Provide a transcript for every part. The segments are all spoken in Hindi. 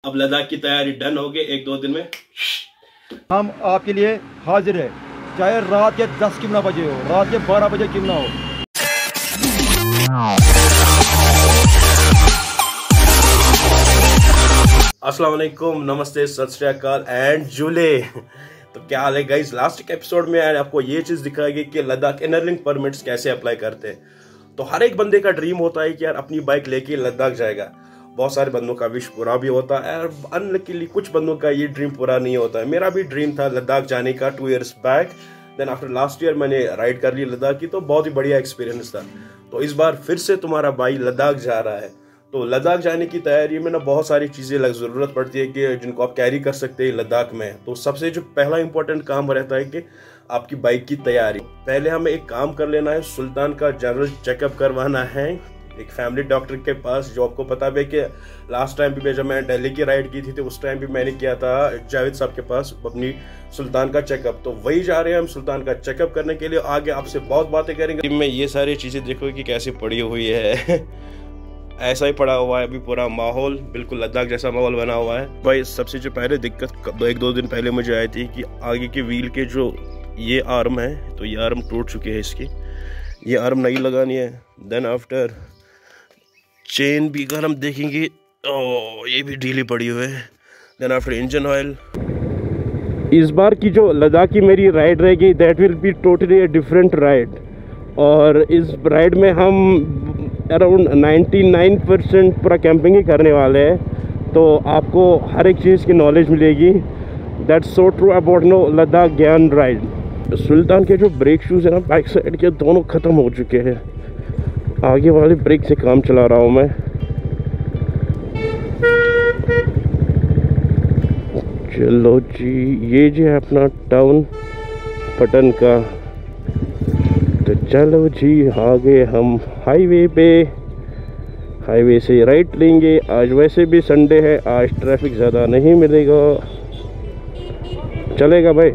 अब लद्दाख की तैयारी डन हो गई 1-2 दिन में। हम आपके लिए हाजिर है, चाहे रात के 10 क्यों ना बजे हो, रात के 12 बजे क्यों ना हो। अस्सलाम वालेकुम, नमस्ते, सत श्री अकाल एंड जुले। तो क्या हाल है गाइस। लास्ट एपिसोड में आपको ये चीज दिखाई गई कि लद्दाख इनरलिंक परमिट्स कैसे अप्लाई करते हैं। तो हर एक बंदे का ड्रीम होता है कि यार अपनी बाइक लेके लद्दाख जाएगा। बहुत सारे बंदों का विश पूरा भी होता है और अनलकीली कुछ बंदों का ये ड्रीम पूरा नहीं होता है। मेरा भी ड्रीम था लद्दाख जाने का 2 years back. Then after last year मैंने राइड कर ली लद्दाख की, तो बहुत ही बढ़िया एक्सपीरियंस था। तो इस बार फिर से तुम्हारा भाई लद्दाख जा रहा है। तो लद्दाख जाने की तैयारी में ना बहुत सारी चीज़ें ज़रूरत पड़ती है कि जिनको आप कैरी कर सकते हैं लद्दाख में। तो सबसे जो पहला इंपॉर्टेंट काम रहता है कि आपकी बाइक की तैयारी। पहले हमें एक काम कर लेना है, सुल्तान का जनरल चेकअप करवाना है एक फैमिली डॉक्टर के पास। जो आपको पता है कि लास्ट टाइम भी जब मैं दिल्ली की राइड की थी तो उस टाइम भी मैंने किया था जावेद साहब के पास अपनी सुल्तान का चेकअप। तो वही जा रहे हैं हम सुल्तान का चेकअप करने के लिए। आगे आपसे बहुत बातें करेंगे। में ये सारी चीज़ें देखो कि कैसी पड़ी हुई है। ऐसा ही पड़ा हुआ है अभी पूरा माहौल, बिल्कुल लद्दाख जैसा माहौल बना हुआ है भाई। सबसे जो पहले दिक्कत 1-2 दिन पहले मुझे आई थी कि आगे के व्हील के जो ये आर्म है, तो ये आर्म टूट चुके हैं इसकी, ये आर्म नहीं लगानी है। देन आफ्टर चेन भी अगर हम देखेंगे ये भी ढीली पड़ी हुई है। Then after engine oil. इस बार की जो लद्दाख की मेरी राइड रहेगी that will be totally a different ride. और इस राइड में हम अराउंड 99% पूरा कैंपिंग ही करने वाले हैं। तो आपको हर एक चीज़ की नॉलेज मिलेगी। That's so true about no Ladakh ज्ञान राइड। सुल्तान के जो ब्रेक शूज़ है ना बैक साइड के, दोनों ख़त्म हो चुके हैं। आगे वाले ब्रेक से काम चला रहा हूँ मैं। चलो जी, ये जो है अपना टाउन पटन का। तो चलो जी, आगे हम हाईवे पे, हाईवे से राइट लेंगे। आज वैसे भी संडे है, आज ट्रैफिक ज़्यादा नहीं मिलेगा, चलेगा भाई।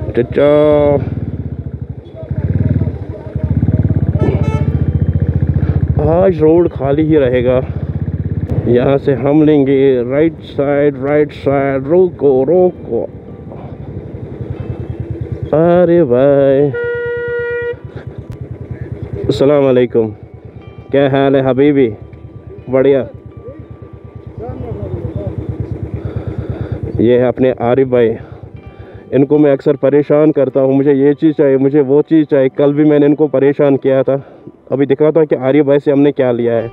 चचा आज रोड खाली ही रहेगा। यहाँ से हम लेंगे राइट साइड। रोको रोको, अरे भाई अस्सलाम वालेकुम, क्या हाल है हबीबी? बढ़िया। ये है अपने आरिफ भाई, इनको मैं अक्सर परेशान करता हूँ, मुझे ये चीज़ चाहिए, मुझे वो चीज़ चाहिए। कल भी मैंने इनको परेशान किया था। अभी दिखाता हूँ कि आरिफ भाई से हमने क्या लिया है।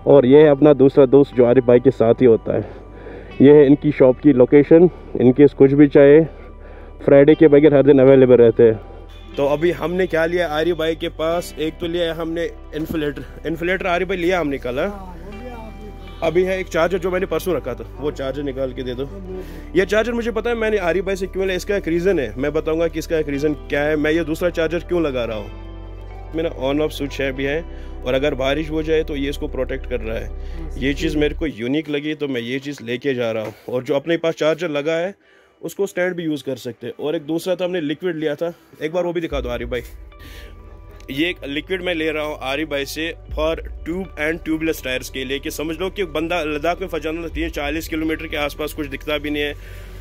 और ये है अपना दूसरा दोस्त जो आरिफ भाई के साथ ही होता है। ये है इनकी शॉप की लोकेशन। इनके कुछ भी चाहिए फ्राइडे के बगैर हर दिन अवेलेबल रहते हैं। तो अभी हमने क्या लिया आरिफ भाई के पास, एक तो लिया है हमने इन्फ्लेटर आरिफ भाई लिया हमने कल। अभी है एक चार्जर जो मैंने परसों रखा था, वो चार्जर निकाल के दे दो। ये चार्जर मुझे पता है मैंने आरिफ भाई से क्यों लिया, इसका एक रीज़न है, मैं बताऊंगा कि इसका एक रीज़न क्या है। मैं ये दूसरा चार्जर क्यों लगा रहा हूँ। मेरा ऑन ऑफ स्विच है भी है, और अगर बारिश हो जाए तो ये इसको प्रोटेक्ट कर रहा है। ये चीज़ मेरे को यूनिक लगी तो मैं ये चीज़ लेके जा रहा हूँ। और जो अपने पास चार्जर लगा है उसको स्टैंड भी यूज़ कर सकते हैं। और एक दूसरा था हमने लिक्विड लिया था, एक बार वो भी दिखा दो आरिफ भाई। ये एक लिक्विड मैं ले रहा हूँ आरिफ भाई से for tube and tubeless tyres के लिए। कि समझ लो कि बंदा लद्दाख में फंस जाना, 40 किलोमीटर के आसपास कुछ दिखता भी नहीं है,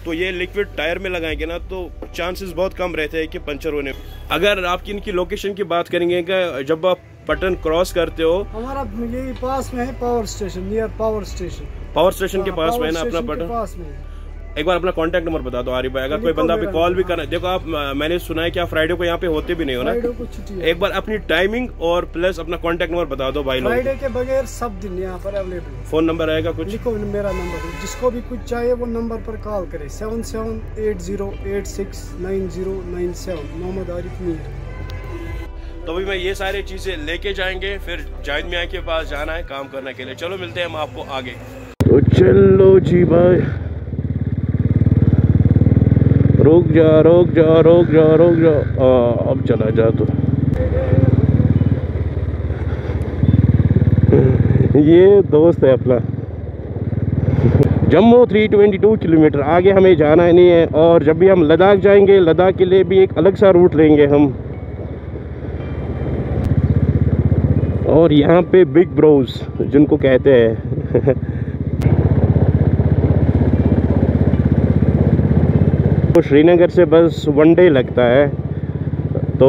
तो ये लिक्विड टायर में लगाएंगे ना तो चांसेस बहुत कम रहते हैं कि पंचर होने। अगर आपकी इनकी लोकेशन की बात करेंगे कि जब आप पटन क्रॉस करते हो, हमारा यही पास में है power station, near power station के पास में है ना अपना पटन। एक बार अपना कांटेक्ट नंबर बता दो आरिफ भाई, अगर कोई बंदा भी कॉल भी करना। देखो आप, मैंने सुना है कि आप फ्राइडे को यहाँ पे होते भी नहीं हो ना, एक बार अपनी टाइमिंग और प्लस अपना कांटेक्ट नंबर बता दो भाई। फ्राइडे के बगैर सब दिन यहाँ पर अवेलेबल है। फोन नंबर आएगा कुछ, लिखो मेरा नंबर, जिसको भी कुछ चाहिए वो नंबर पर कॉल करे, 7780869097, मोहम्मद आरिफ मीर। तो अभी मैं ये सारी चीजें लेके जाएंगे, फिर जाहिद मियां के पास जाना है काम करने के लिए। चलो मिलते हैं हम आपको आगे। तो चलो जी भाई, रुक जा। अब चला जा। तो ये दोस्त है अपना जम्मू 322 किलोमीटर आगे हमें जाना नहीं है। और जब भी हम लद्दाख जाएंगे, लद्दाख के लिए भी एक अलग सा रूट लेंगे हम। और यहाँ पे बिग ब्रोज जिनको कहते हैं तो श्रीनगर से बस 1 डे लगता है, तो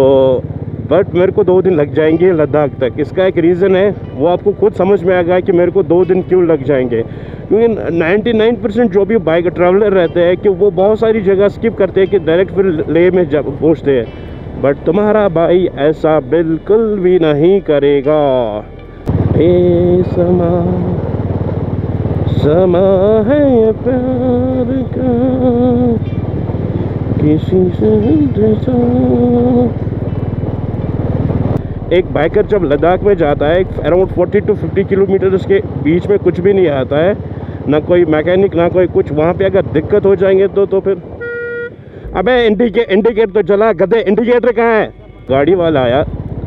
बट मेरे को 2 दिन लग जाएंगे लद्दाख तक। इसका एक रीज़न है, वो आपको खुद समझ में आएगा कि मेरे को 2 दिन क्यों लग जाएंगे। क्योंकि 99% जो भी बाइक ट्रैवलर रहते हैं कि वो बहुत सारी जगह स्किप करते हैं कि डायरेक्ट फिर लेह में पहुँचते हैं, बट तुम्हारा भाई ऐसा बिल्कुल भी नहीं करेगा। समा है प्यार का किसी से। एक बाइकर जब लद्दाख में जाता है अराउंड 40 to 50 किलोमीटर के बीच में कुछ भी नहीं आता है, ना कोई मैकेनिक ना कोई कुछ। वहाँ पे अगर दिक्कत हो जाएंगे तो फिर अबे इंडिकेटर तो जला गधे, इंडिकेटर कहाँ है? गाड़ी वाला आया,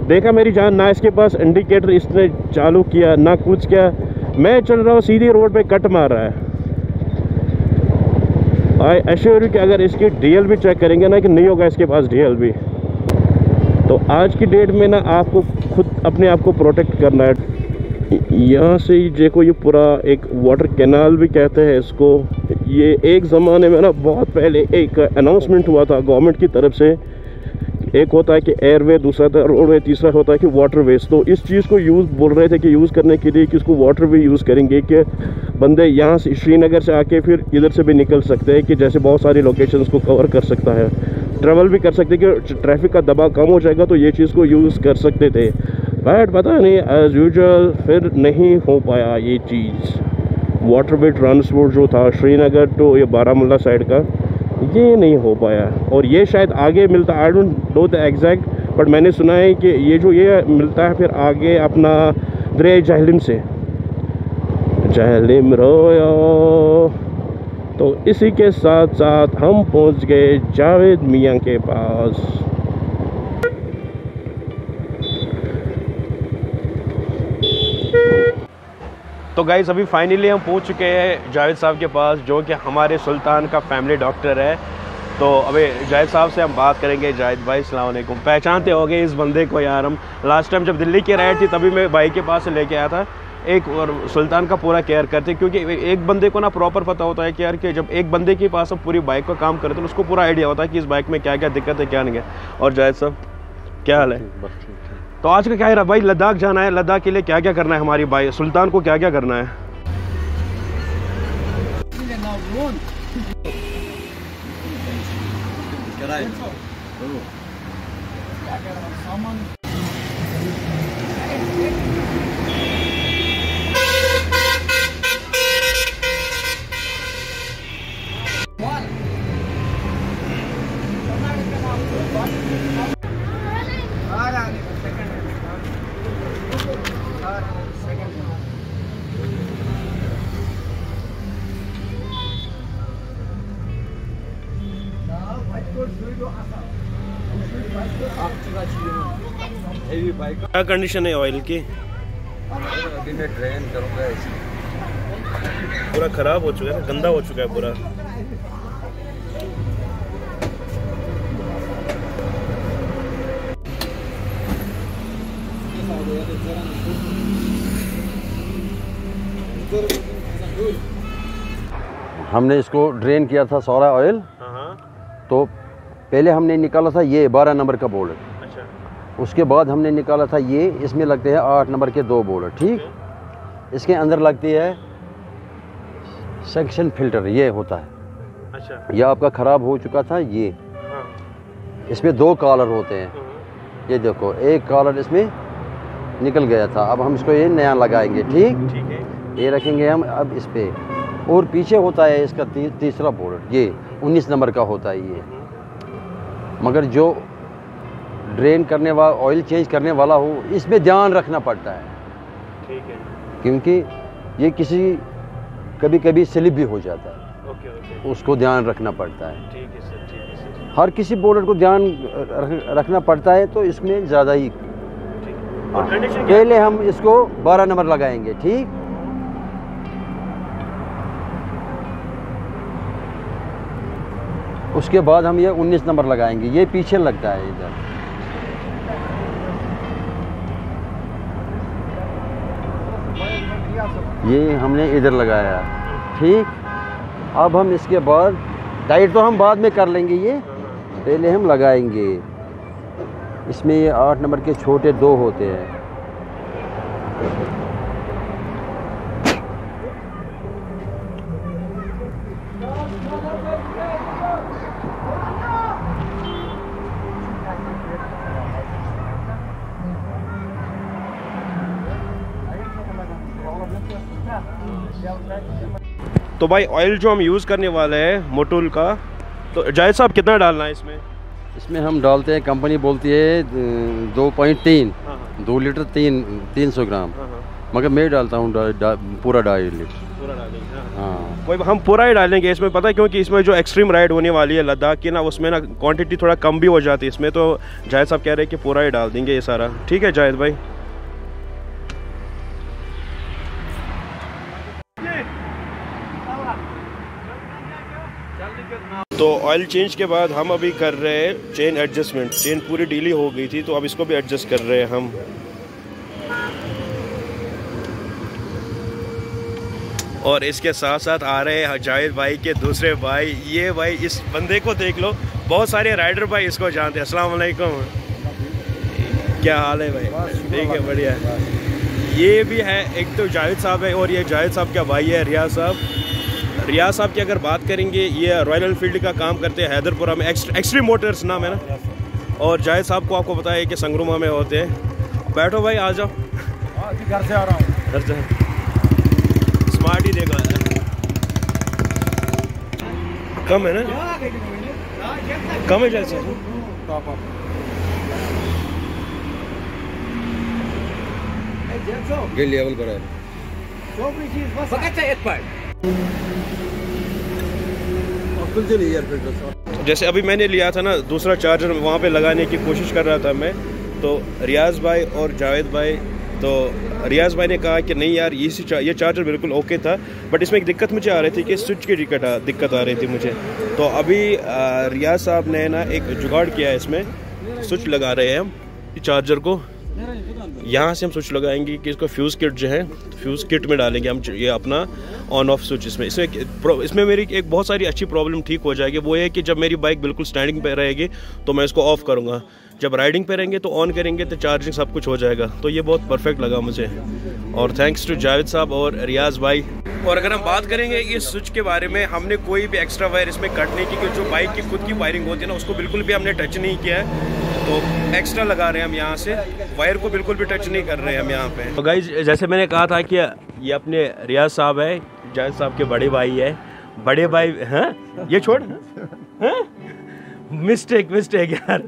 देखा मेरी जान, ना इसके पास इंडिकेटर इसने चालू किया ना कुछ किया। मैं चल रहा हूँ सीधी रोड पे कट मार रहा है। आई एश्योर यू कि अगर इसकी डीएल भी चेक करेंगे ना कि नहीं होगा इसके पास डीएल भी। तो आज की डेट में ना आपको खुद अपने आप को प्रोटेक्ट करना है। यहाँ से देखो ये पूरा एक वाटर कैनाल भी कहते हैं इसको। ये एक ज़माने में ना बहुत पहले एक अनाउंसमेंट हुआ था गवर्नमेंट की तरफ से। एक होता है कि एयरवे, दूसरा था रोडवे, तीसरा होता है कि वाटरवेज। तो इस चीज़ को यूज़ बोल रहे थे कि यूज़ करने के लिए कि इसको वाटरवे यूज़ करेंगे कि बंदे यहाँ से श्रीनगर से आके फिर इधर से भी निकल सकते हैं, कि जैसे बहुत सारी लोकेशंस को कवर कर सकता है, ट्रैवल भी कर सकते कि ट्रैफिक का दबाव कम हो जाएगा। तो ये चीज़ को यूज़ कर सकते थे, बट पता नहीं एज़ यूजुअल फिर नहीं हो पाया ये चीज़। वाटरवे ट्रांसपोर्ट जो था श्रीनगर टू ये बारामूला साइड का, ये नहीं हो पाया। और ये शायद आगे मिलता, I don't know the exact, but मैंने सुना है कि ये जो ये मिलता है फिर आगे अपना दरिया जहलिम से, जहलिम रोया। तो इसी के साथ साथ हम पहुंच गए जावेद मियाँ के पास। तो गाइस अभी फाइनली हम पहुंच चुके हैं जावेद साहब के पास, जो कि हमारे सुल्तान का फैमिली डॉक्टर है। तो अभी जावेद साहब से हम बात करेंगे। जावेद भाई अस्सलाम वालेकुम। पहचानते होंगे इस बंदे को यार, हम लास्ट टाइम जब दिल्ली की राइड थी तभी मैं भाई के पास से लेके आया था एक, और सुल्तान का पूरा केयर करते, क्योंकि एक बंदे को ना प्रॉपर पता होता है कि यार कि जब एक बंदे के पास हम पूरी बाइक का काम करते हैं तो उसको पूरा आइडिया होता है कि इस बाइक में क्या क्या दिक्कत है क्या नहीं है। और जावेद साहब क्या हाल है? तो आज का क्या है भाई, लद्दाख जाना है, लद्दाख के लिए क्या क्या करना है हमारी भाई सुल्तान को, क्या क्या करना है? क्या कंडीशन है ऑयल की? अभी मैं ड्रेन करूँगा, पूरा खराब हो चुका है, गंदा हो चुका है पूरा। हमने इसको ड्रेन किया था सारा ऑयल। तो पहले हमने निकाला था ये 12 नंबर का बोल्ट। अच्छा। उसके बाद हमने निकाला था ये, इसमें लगते हैं 8 नंबर के 2 बोल्ट। ठीक, इसके अंदर लगती है सेक्शन फिल्टर, ये होता है। अच्छा। ये आपका ख़राब हो चुका था ये। हाँ। इसमें 2 कॉलर होते हैं, ये देखो एक कॉलर इसमें निकल गया था, अब हम इसको ये नया लगाएंगे। ठीक, ठीक है, ये रखेंगे हम अब इस पे। और पीछे होता है इसका तीसरा बोल्ट, ये 19 नंबर का होता है ये। मगर जो ड्रेन करने वाला, ऑयल चेंज करने वाला हो, इसमें ध्यान रखना पड़ता है। ठीक है, क्योंकि ये कभी कभी स्लिप भी हो जाता है। ओके। उसको ध्यान रखना पड़ता है। ठीक है सर, ठीक है सर। हर किसी बोल्ट को ध्यान रखना पड़ता है, तो इसमें ज़्यादा ही। और कंडीशन क्या? पहले हम इसको 12 नंबर लगाएंगे। ठीक, उसके बाद हम ये 19 नंबर लगाएंगे, ये पीछे लगता है इधर। ये हमने इधर लगाया, ठीक। अब हम इसके बाद टाइट तो हम बाद में कर लेंगे, ये पहले हम लगाएंगे। इसमें ये 8 नंबर के छोटे 2 होते हैं। तो भाई ऑयल जो हम यूज़ करने वाले हैं मोटूल का, तो जायद साहब कितना डालना है इसमें? इसमें हम डालते हैं, कंपनी बोलती है 2.3, 2 लीटर 300 ग्राम, मगर मैं डालता हूँ पूरा 2.5 लीटर। पूरा डालेंगे? हाँ, कोई हम पूरा ही डालेंगे इसमें, पता है क्योंकि इसमें जो एक्सट्रीम राइड होने वाली है लद्दाख की ना, उसमें ना क्वांटिटी थोड़ा कम भी हो जाती है इसमें, तो जायद साहब कह रहे हैं कि पूरा ही डाल देंगे ये सारा। ठीक है जायद भाई। तो ऑयल चेंज के बाद हम अभी कर रहे हैं चेन एडजस्टमेंट। चेन पूरी ढीली हो गई थी तो अब इसको भी एडजस्ट कर रहे हैं हम। और इसके साथ साथ आ रहे हैं जावेद भाई के दूसरे भाई। ये भाई इस बंदे को देख लो, बहुत सारे राइडर भाई इसको जानते हैं। अस्सलाम वालेकुम, क्या हाल है भाई? ठीक है, बढ़िया है। ये भी है, एक तो जावेद साहब है और ये जावेद साहब का भाई है रियाज साहब। रियाज साहब की अगर बात करेंगे, ये रॉयल एनफील्ड का काम करते हैं हैदरपुरा में, एक्सट्रीम मोटर्स नाम है ना। और जावेद साहब को आपको पता है कि संगरुमा में होते हैं। बैठो भाई, आ जाओ। घर से आ रहा हूँ। घर से स्मार्ट ही देखा है, कम है ना, कम है जैसे ये लेवल पर है। जैसे अभी मैंने लिया था ना दूसरा चार्जर, वहाँ पे लगाने की कोशिश कर रहा था मैं, तो रियाज भाई और जावेद भाई, तो रियाज भाई ने कहा कि नहीं यार ये चार्जर बिल्कुल ओके था, बट इसमें एक दिक्कत मुझे आ रही थी कि स्विच की दिक्कत आ रही थी मुझे। तो अभी रियाज साहब ने ना एक जुगाड़ किया है, इसमें स्विच लगा रहे हैं हम चार्जर को। यहाँ से हम स्विच लगाएंगे कि इसको फ्यूज़ किट जो है, फ्यूज़ किट में डालेंगे हम ये अपना ऑन ऑफ स्विच। इसमें मेरी एक बहुत सारी अच्छी प्रॉब्लम ठीक हो जाएगी। वो है कि जब मेरी बाइक बिल्कुल स्टैंडिंग पे रहेगी तो मैं इसको ऑफ़ करूँगा, जब राइडिंग पे रहेंगे तो ऑन करेंगे तो चार्जिंग सब कुछ हो जाएगा। तो ये बहुत परफेक्ट लगा मुझे, और थैंक्स टू जावेद साहब और रियाज भाई। और अगर हम बात करेंगे ये स्विच के बारे में, हमने कोई भी एक्स्ट्रा वायर इसमें कट नहीं की, क्योंकि जो बाइक की खुद की वायरिंग होती है ना, उसको बिल्कुल भी हमने टच नहीं किया है। तो एक्स्ट्रा लगा रहे हैं हम यहाँ से, वायर को बिल्कुल भी टच नहीं कर रहे हैं हम यहाँ पे। तो गाइस, जैसे मैंने कहा था कि ये अपने रियाज साहब है, जावेद साहब के बड़े भाई है। बड़े भाई हैं, ये छोड़, मिस्टेक यार।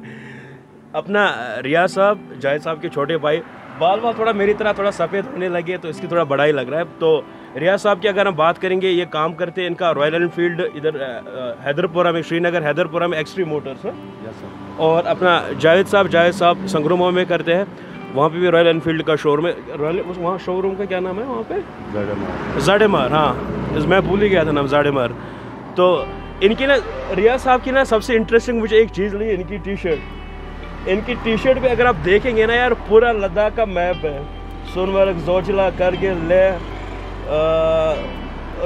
अपना रियाज साहब जावेद साहब के छोटे भाई, बाल थोड़ा मेरी तरह थोड़ा सफ़ेद होने लगे तो इसकी थोड़ा बड़ा ही लग रहा है। तो रियाज साहब की अगर हम बात करेंगे, ये काम करते हैं, इनका रॉयल एनफील्ड इधर हैदरपुरा में, श्रीनगर हैदरपुरा में एक्सट्रीम मोटर्स है। और अपना जावेद साहब संगरुमा में करते हैं, वहाँ पे भी रॉयल एनफील्ड का शोरूम है। वहाँ शोरूम का क्या नाम है वहाँ पे? ज़ाडेमार। हाँ, मैं भूल ही गया था नाम, ज़ाडेमार। तो इनकी ना, रियाज साहब की ना सबसे इंटरेस्टिंग मुझे एक चीज़ लगी, इनकी टी शर्ट। इनकी टी शर्ट पे अगर आप देखेंगे ना यार, पूरा लद्दाख का मैप है, सोनमर्ग, जोजिला, करगिल, लेह,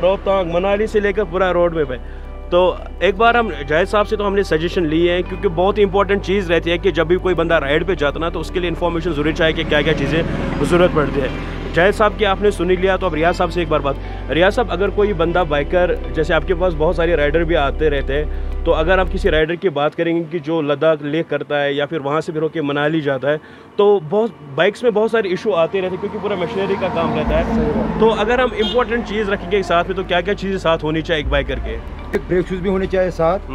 रोहतांग, मनाली से लेकर पूरा रोड मैप है। तो एक बार हम जावेद साहब से तो हमने सजेशन ली है, क्योंकि बहुत ही इंपॉर्टेंट चीज़ रहती है कि जब भी कोई बंदा राइड पे जाता ना, तो उसके लिए इन्फॉर्मेशन ज़रूरी चाहिए कि क्या क्या चीज़ें ज़रूरत पड़ती है। जावेद साहब की आपने सुनी लिया, तो अब रियाज साहब से एक बार बात। रियाज साहब, अगर कोई बंदा बाइकर, जैसे आपके पास बहुत सारे राइडर भी आते रहते हैं, तो अगर आप किसी राइडर की बात करेंगे कि जो लद्दाख लेह करता है या फिर वहाँ से फिर होकर मनाली जाता है, तो बहुत बाइक्स में बहुत सारे इशू आते रहते हैं, क्योंकि पूरा मशीनरी का काम रहता है। तो अगर हम इम्पोर्टेंट चीज़ रखेंगे साथ में, तो क्या क्या चीज़ें साथ होनी चाहिए एक बाइकर के? एक ब्रेक शूज भी होने चाहिए साथ,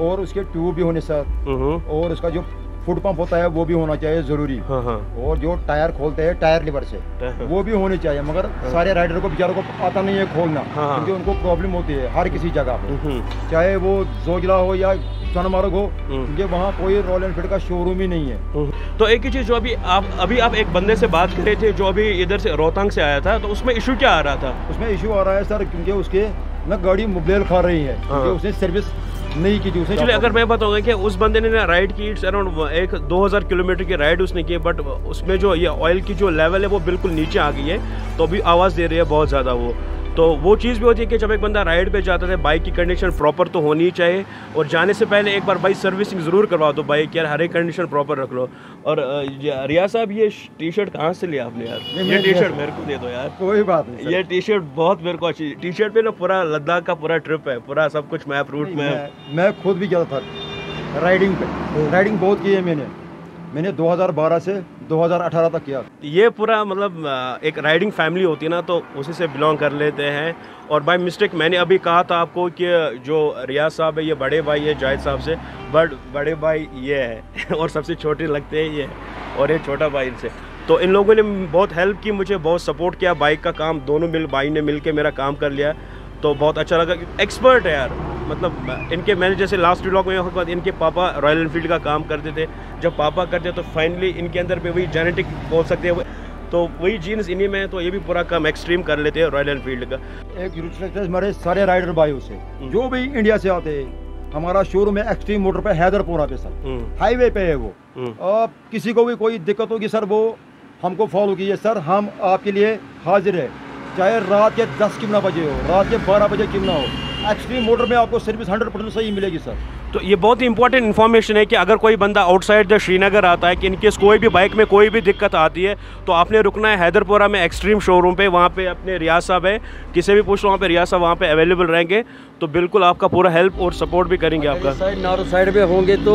और उसके ट्यूब भी होने साथ, और उसका जो फुट पंप होता है वो भी होना चाहिए जरूरी। और जो टायर खोलते हैं टायर लिवर से, वो भी होने चाहिए। मगर सारे राइडर को बेचारों को आता नहीं है खोलना, क्योंकि उनको प्रॉब्लम होती है हर किसी जगह पे, चाहे वो जोजिला हो या सोनमर्ग हो, क्योंकि वहाँ कोई रॉयल एनफील्ड का शोरूम ही नहीं है। तो एक ही चीज़, जो अभी आप एक बंदे से बात कर रहे थे जो अभी इधर से रोहतांग से आया था, तो उसमें इशू क्या आ रहा था? उसमें इशू आ रहा है सर, क्योंकि उसके ना गाड़ी मुबलेल खा रही है, क्योंकि उसने सर्विस नहीं की जूस। एक्चुअली अगर मैं बताऊंगा कि उस बंदे ने ना राइड की, इट्स अराउंड 2000 किलोमीटर की राइड उसने की, बट उसमें जो ये ऑयल की जो लेवल है वो बिल्कुल नीचे आ गई है, तो भी आवाज़ दे रही है बहुत ज़्यादा वो। तो वो चीज़ भी होती है कि जब एक बंदा राइड पे जाता है, बाइक की कंडीशन प्रॉपर तो होनी ही चाहिए, और जाने से पहले एक बार बाइक सर्विसिंग ज़रूर करवा दो बाइक यार, हर एक कंडीशन प्रॉपर रख लो। और रियाज साहब ये टी शर्ट कहाँ से लिया आपने यार? ये टी शर्ट मेरे को दे दो यार। कोई बात नहीं, ये टी शर्ट बहुत मेरे को अच्छी, टी शर्ट पे ना पूरा लद्दाख का पूरा ट्रिप है, पूरा सब कुछ मैप रूट में। मैं खुद भी गया था राइडिंग पे, राइडिंग बहुत की है मैंने 2012 से 2018 तक किया। ये पूरा मतलब एक राइडिंग फैमिली होती है ना, तो उसी से बिलोंग कर लेते हैं। और बाय मिस्टेक मैंने अभी कहा था आपको कि जो रियाज साहब है ये बड़े भाई है जाहिद साहब से, बट बड़े भाई ये है और सबसे छोटे लगते हैं ये, और ये छोटा भाई इनसे। तो इन लोगों ने बहुत हेल्प की, मुझे बहुत सपोर्ट किया, बाइक का काम दोनों भाई ने मिल के मेरा काम कर लिया, तो बहुत अच्छा लगा। एक्सपर्ट है यार, मतलब इनके मैंने जैसे लास्ट व्लॉग में इनके पापा रॉयल एनफील्ड का काम करते थे, जब पापा करते तो फाइनली इनके अंदर पे वही जेनेटिक बोल सकते हैं, तो वही जीन्स इन्हीं में है, तो ये भी पूरा काम एक्सट्रीम कर लेते हैं रॉयल एनफील्ड का। एक जरूर लगता है हमारे सारे राइडर भाइयों से जो भी इंडिया से आते हैं, हमारा शोरूम है एक्सट्रीम मोटर पे हैदरपुरा पे सर, हाईवे पे है वो। अब किसी को भी कोई दिक्कत होगी सर वो हमको फॉलो कीजिए सर, हम आपके लिए हाजिर है, चाहे रात के 10 क्यों ना बजे हो, रात के 12 बजे क्यों ना हो, एक्सट्रीम मोटर में आपको सर्विस 100% सही मिलेगी सर। तो ये बहुत ही इंपॉर्टेंट इन्फॉर्मेशन है कि अगर कोई बंदा आउटसाइड द श्रीनगर आता है, कि इनकेस कोई भी बाइक में कोई भी दिक्कत आती है, तो आपने रुकना है हैदरपुरा में एक्सट्रीम शोरूम पे, वहाँ पे अपने रियाज साहब है, किसी भी पूछ लो वहाँ पे रियाज साहब वहाँ पे अवेलेबल रहेंगे, तो बिल्कुल आपका पूरा हेल्प और सपोर्ट भी करेंगे आपका। नारो साइड में होंगे तो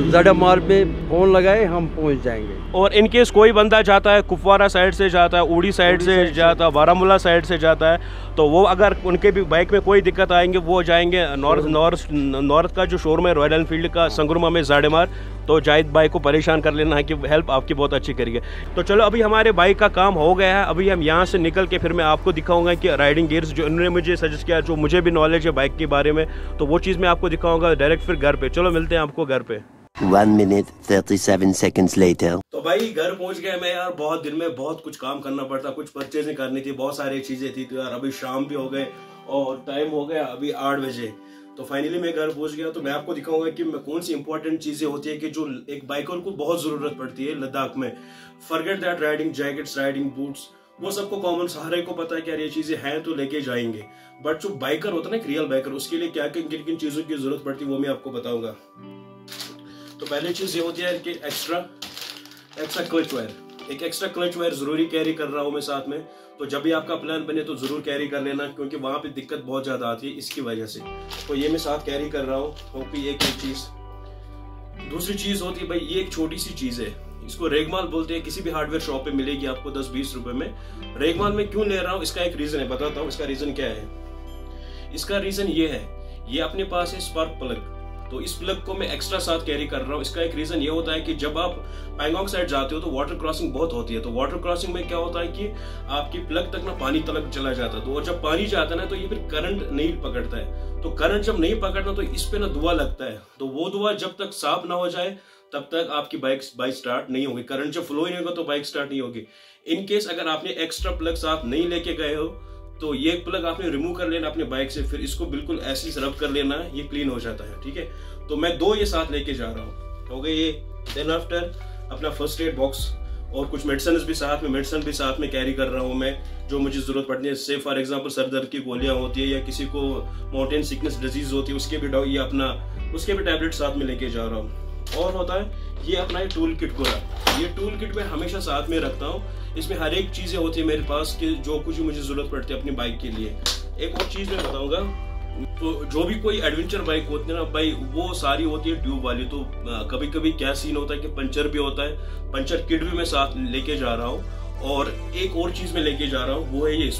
ज़्यादा माल पे फ़ोन लगाए हम पहुँच जाएंगे। और इनकेस कोई बंदा जाता है कुपवारा साइड से जाता है, उड़ी साइड से जाता है, बारामूला साइड से जाता है, तो वो अगर उनके भी बाइक में कोई दिक्कत आएंगे वो जाएंगे नॉर्थ का जो शोरूम है रॉयल एनफील्ड का संगरुमा में जाडेमार, तो जाहिद भाई को परेशान कर लेना है कि हेल्प आपकी बहुत अच्छी करिए। तो चलो अभी हमारे बाइक का काम हो गया है, अभी हम यहाँ से निकल के फिर मैं आपको दिखाऊंगा कि राइडिंग गियर्स जो इन्होंने मुझे सजेस्ट किया, जो मुझे भी नॉलेज है बाइक के बारे में, तो वो चीज़ मैं आपको दिखाऊंगा डायरेक्ट फिर घर पे। चलो मिलते हैं आपको घर पे। 1 minute 37 seconds later। तो भाई घर पहुंच गए मैं यार, बहुत दिन में बहुत कुछ काम करना पड़ता, कुछ परचेजिंग करनी थी, बहुत सारी चीजें थी, तो यार अभी शाम भी हो गए और टाइम हो गया अभी 8 बजे, तो फाइनली मैं घर पहुंच गया। तो मैं आपको दिखाऊंगा कि कौन सी इंपॉर्टेंट चीजें होती है कि जो एक बाइकर को बहुत जरूरत पड़ती है लद्दाख में। Forget that riding jackets, riding boots, वो सबको कॉमन सारे को पता है कि यार ये चीजें हैं तो लेके जाएंगे, बट जो बाइकर होता है ना, एक रियल बाइकर, उसके लिए क्या किन किन चीजों की जरूरत पड़ती है वो मैं आपको बताऊंगा। तो पहली चीज ये होती है कि एक्स्ट्रा क्लच वायर, एक एक्स्ट्रा क्लच वायर जरूरी कैरी कर रहा हूं मैं साथ में, तो जब भी आपका प्लान बने तो जरूर कैरी कर लेना, क्योंकि वहां पे दिक्कत बहुत ज्यादा आती है इसकी वजह से। तो ये मैं साथ कैरी कर रहा हूँ। ओके, एक चीज। दूसरी चीज होती है भाई, ये एक छोटी सी चीज है, इसको रेगमाल बोलते हैं, किसी भी हार्डवेयर शॉप पे मिलेगी आपको 10-20 रुपए में। रेगमाल में क्यों ले रहा हूँ, इसका एक रीजन है, बताता हूँ इसका रीजन क्या है। इसका रीजन ये है, ये अपने पास है स्पार्क प्लग, तो इस प्लग को मैं एक्स्ट्रा साथ कैरी कर रहा हूँ। इसका एक रीजन ये होता है कि जब आप पैंगोंग साइड जाते हो तो वाटर क्रॉसिंग बहुत होती है, तो वाटर क्रॉसिंग में क्या होता है कि आपकी प्लग तक ना पानी तलक चला जाता है, तो और जब पानी जाता है ना तो ये फिर करंट नहीं पकड़ता है, तो करंट जब नहीं पकड़ना तो इस पे ना धुआं लगता है, तो वो धुआं जब तक साफ ना हो जाए तब तक आपकी बाइक स्टार्ट नहीं होगी, करंट जब फ्लो ही नहीं होगा तो बाइक स्टार्ट नहीं होगी। इन केस अगर आपने एक्स्ट्रा प्लग साथ नहीं लेके गए हो तो ये प्लग आपने रिमूव कर लेना अपने बाइक से, फिर इसको बिल्कुल ऐसे ही रब कर लेना, ये क्लीन हो जाता है, ठीक है। तो मैं 2 ये साथ लेके जा रहा हूँ, हो गए ये। देन आफ्टर अपना फर्स्ट एड बॉक्स और कुछ मेडिसिन भी साथ में कैरी कर रहा हूँ मैं, जो मुझे जरूरत पड़ती है। से फॉर एग्जांपल सर दर्द की गोलियां होती है, या किसी को माउंटेन सिकनेस डिजीज होती है, उसके भी टैबलेट साथ में लेके जा रहा हूँ। और होता है ये अपना टूल किट पूरा, ये टूल किट मैं हमेशा साथ में रखता हूँ, इसमें हर एक चीजें होती है मेरे पास कि जो कुछ मुझे जरूरत पड़ती है अपनी बाइक के लिए। एक और चीज मैं बताऊंगा, तो जो भी कोई एडवेंचर बाइक होती है ना भाई, वो सारी होती है ट्यूब वाली, तो कभी कभी क्या सीन होता है कि पंचर भी होता है, पंचर किट भी मैं साथ लेके जा रहा हूँ। और एक और चीज में लेके जा रहा हूँ, वो है ये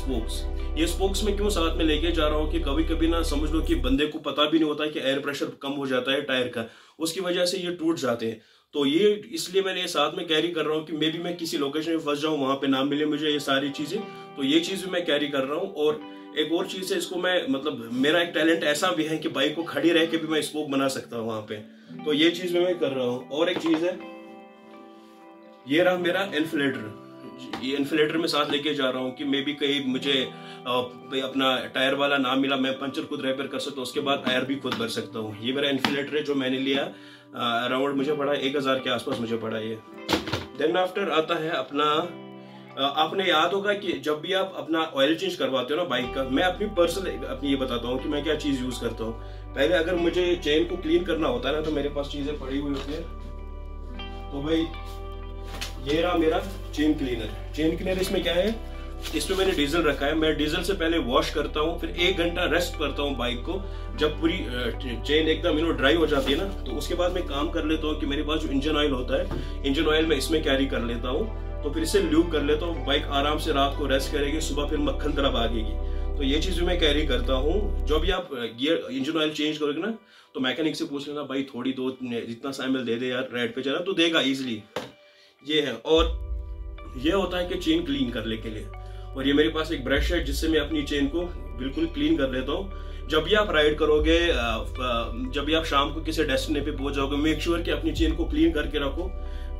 स्पोक्स में क्यों साथ में लेके जा रहा हूँ कि कभी कभी ना समझ लो कि बंदे को पता भी नहीं होता है कि एयर प्रेशर कम हो जाता है टायर का, उसकी वजह से ये टूट जाते हैं, तो ये इसलिए मैंने ये साथ में कैरी कर रहा हूँ कि मे बी मैं किसी लोकेशन में फंस जाऊँ, वहां पे ना मिले मुझे ये सारी चीजें, तो ये चीज भी मैं कैरी कर रहा हूँ। और एक और चीज है, इसको मैं मतलब मेरा एक टैलेंट ऐसा भी है कि बाइक को खड़ी रह के भी मैं स्पोक बना सकता हूँ वहां पे, तो ये चीज मैं कर रहा हूँ। और एक चीज है, ये रहा मेरा इन्फ्लेटर, ये इन्फ्लेटर में साथ लेके जा रहा हूँ कि मे बी कहीं मुझे अपना टायर वाला ना मिला, मैं पंचर खुद रिपेयर कर सकता हूँ, उसके बाद टायर भी खुद भर सकता हूँ। ये मेरा इन्फ्लेटर है जो मैंने लिया, अराउंड मुझे पड़ा 1000 के आसपास मुझे पड़ा ये। देन आफ्टर आता है अपना, आपने याद होगा कि जब भी आप अपना ऑयल चेंज करवाते हो ना बाइक का, मैं अपनी पर्सनल अपनी ये बताता हूँ कि मैं क्या चीज़ यूज़ करता हूँ। पहले अगर मुझे चेन को क्लीन करना होता है ना, तो मेरे पास चीज़ें पड़ी हुई होती है। तो भाई ये रहा मेरा चेन क्लीनर। चेन क्लीनर इसमें क्या है, इसमें मैंने डीजल रखा है। मैं डीजल से पहले वॉश करता हूँ, फिर 1 घंटा रेस्ट करता हूँ बाइक को। जब पूरी चेन एकदम ड्राई हो जाती है ना, तो उसके बाद मैं काम कर लेता हूँ कि मेरे पास जो इंजन ऑयल होता है, इंजन ऑयल मैं इसमें कैरी कर लेता हूँ। तो फिर इसे ल्यूब कर लेता हूँ, बाइक आराम से रात को रेस्ट करेगी, सुबह फिर मक्खन तरह भागेगी। तो ये चीज़ भी मैं कैरी करता हूँ। जो भी आप गियर इंजन ऑयल चेंज करोगे ना, तो मैकेनिक से पूछ लेना, भाई थोड़ी दो जितना साइमल दे दे यार, रेड पे चला तो देगा इजीली। ये है। और ये होता है कि चेन क्लीन करने के लिए। और ये मेरे पास एक ब्रश है जिससे मैं अपनी चेन को बिल्कुल क्लीन कर लेता हूँ। जब भी आप राइड करोगे, जब भी आप शाम को किसी डेस्टिनेशन पे पहुंच जाओगे, मेक श्योर कि अपनी चेन को क्लीन करके रखो।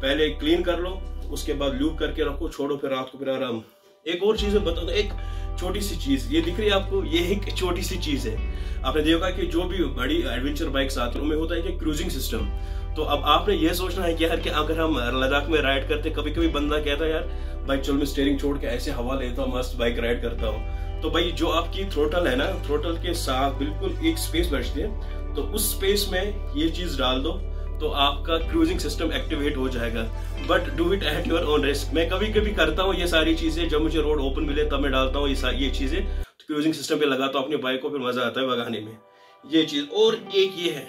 पहले क्लीन कर लो, उसके बाद लूप करके रखो, छोड़ो, फिर रात को फिर आराम। एक और चीज बता दो, एक छोटी सी चीज, ये दिख रही है आपको, ये एक छोटी सी चीज है। आपने देखा कि जो भी बड़ी एडवेंचर बाइक्स आती है उनमें होता है कि क्रूजिंग सिस्टम। तो अब आपने ये सोचना है कि यार कि अगर हम लद्दाख में राइड करते, कभी कभी बंदा कहता है यार बाइक चल मैं स्टीयरिंग छोड़ के ऐसे हवा लेता हूँ, मस्त बाइक राइड करता हूँ। तो भाई जो आपकी थ्रोटल है ना, थ्रोटल के साथ बिल्कुल एक स्पेस बचती है, तो उस स्पेस में ये चीज डाल दो तो आपका क्रूजिंग सिस्टम एक्टिवेट हो जाएगा। But do it at your own risk. मैं कभी कभी करता हूँ ये सारी चीजें, जब मुझे रोड ओपन मिले तब मैं डालता हूँ ये चीजें, तो क्रूजिंग सिस्टम पे लगाता हूँ अपनी बाइक को, फिर मजा आता है भगाने में। ये चीज। और एक ये है,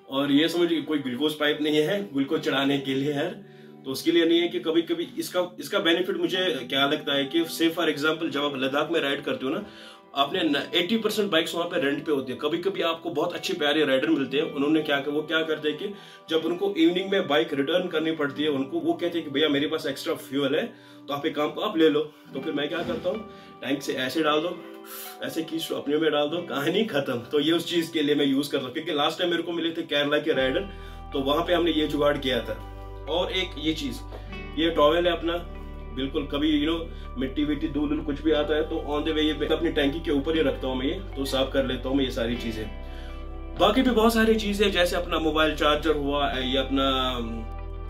और ये समझिए कोई ग्लूकोज पाइप नहीं है ग्लूकोज चढ़ाने के लिए यार, तो उसके लिए नहीं है कि कभी कभी इसका बेनिफिट मुझे क्या लगता है कि से फॉर एग्जांपल जब आप लद्दाख में राइड करते हो ना, आपने 80% बाइक्स वहां पे रेंट पे होती है। कभी कभी आपको बहुत अच्छे प्यारे राइडर मिलते हैं, उन्होंने वो क्या करते हैं कि जब उनको इवनिंग में बाइक रिटर्न करनी पड़ती है, उनको वो कहते हैं कि भैया मेरे पास एक्स्ट्रा फ्यूल है, तो आप एक काम को आप ले लो। तो फिर मैं क्या करता हूँ, टैंक से ऐसे डाल दो, ऐसे खींच लो, अपने में डाल दो, कहानी खत्म। तो ये उस चीज के लिए मैं यूज करता हूँ, क्योंकि लास्ट टाइम मेरे को मिले थे केरला के राइडर, तो वहां पे हमने ये जुगाड़ किया था। और एक ये चीज, ये टॉवेल है अपना, बिल्कुल कभी मिट्टी विट्टी धूल कुछ भी आता है तो ऑन द वे ये अपनी टैंकी के ऊपर ही रखता हूँ मैं, ये तो साफ कर लेता हूँ मैं ये सारी चीजें। बाकी भी बहुत सारी चीजें, जैसे अपना मोबाइल चार्जर हुआ, ये अपना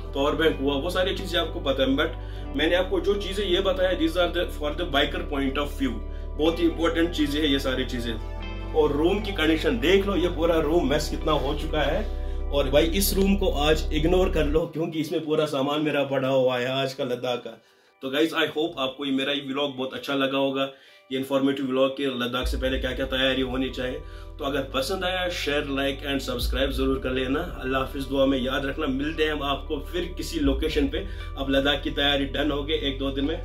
पावर बैंक हुआ, वो सारी चीजें आपको पता है। बट मैंने आपको जो चीजें ये बताया, these are for the biker point of view, बहुत ही इंपॉर्टेंट चीजें है ये सारी चीजें। और रूम की कंडीशन देख लो, ये पूरा रूम मैस कितना हो चुका है। और भाई इस रूम को आज इग्नोर कर लो, क्योंकि इसमें पूरा सामान मेरा पड़ा हुआ है आज का लद्दाख का। तो गाइज आई होप आपको ये मेरा व्लॉग बहुत अच्छा लगा होगा, ये इन्फॉर्मेटिव व्लॉग के लद्दाख से पहले क्या क्या तैयारी होनी चाहिए। तो अगर पसंद आया, शेयर, लाइक एंड सब्सक्राइब जरूर कर लेना। अल्लाह हाफिज, दुआ में याद रखना। मिलते हैं हम आपको फिर किसी लोकेशन पे। अब लद्दाख की तैयारी डन हो गई, 1-2 दिन में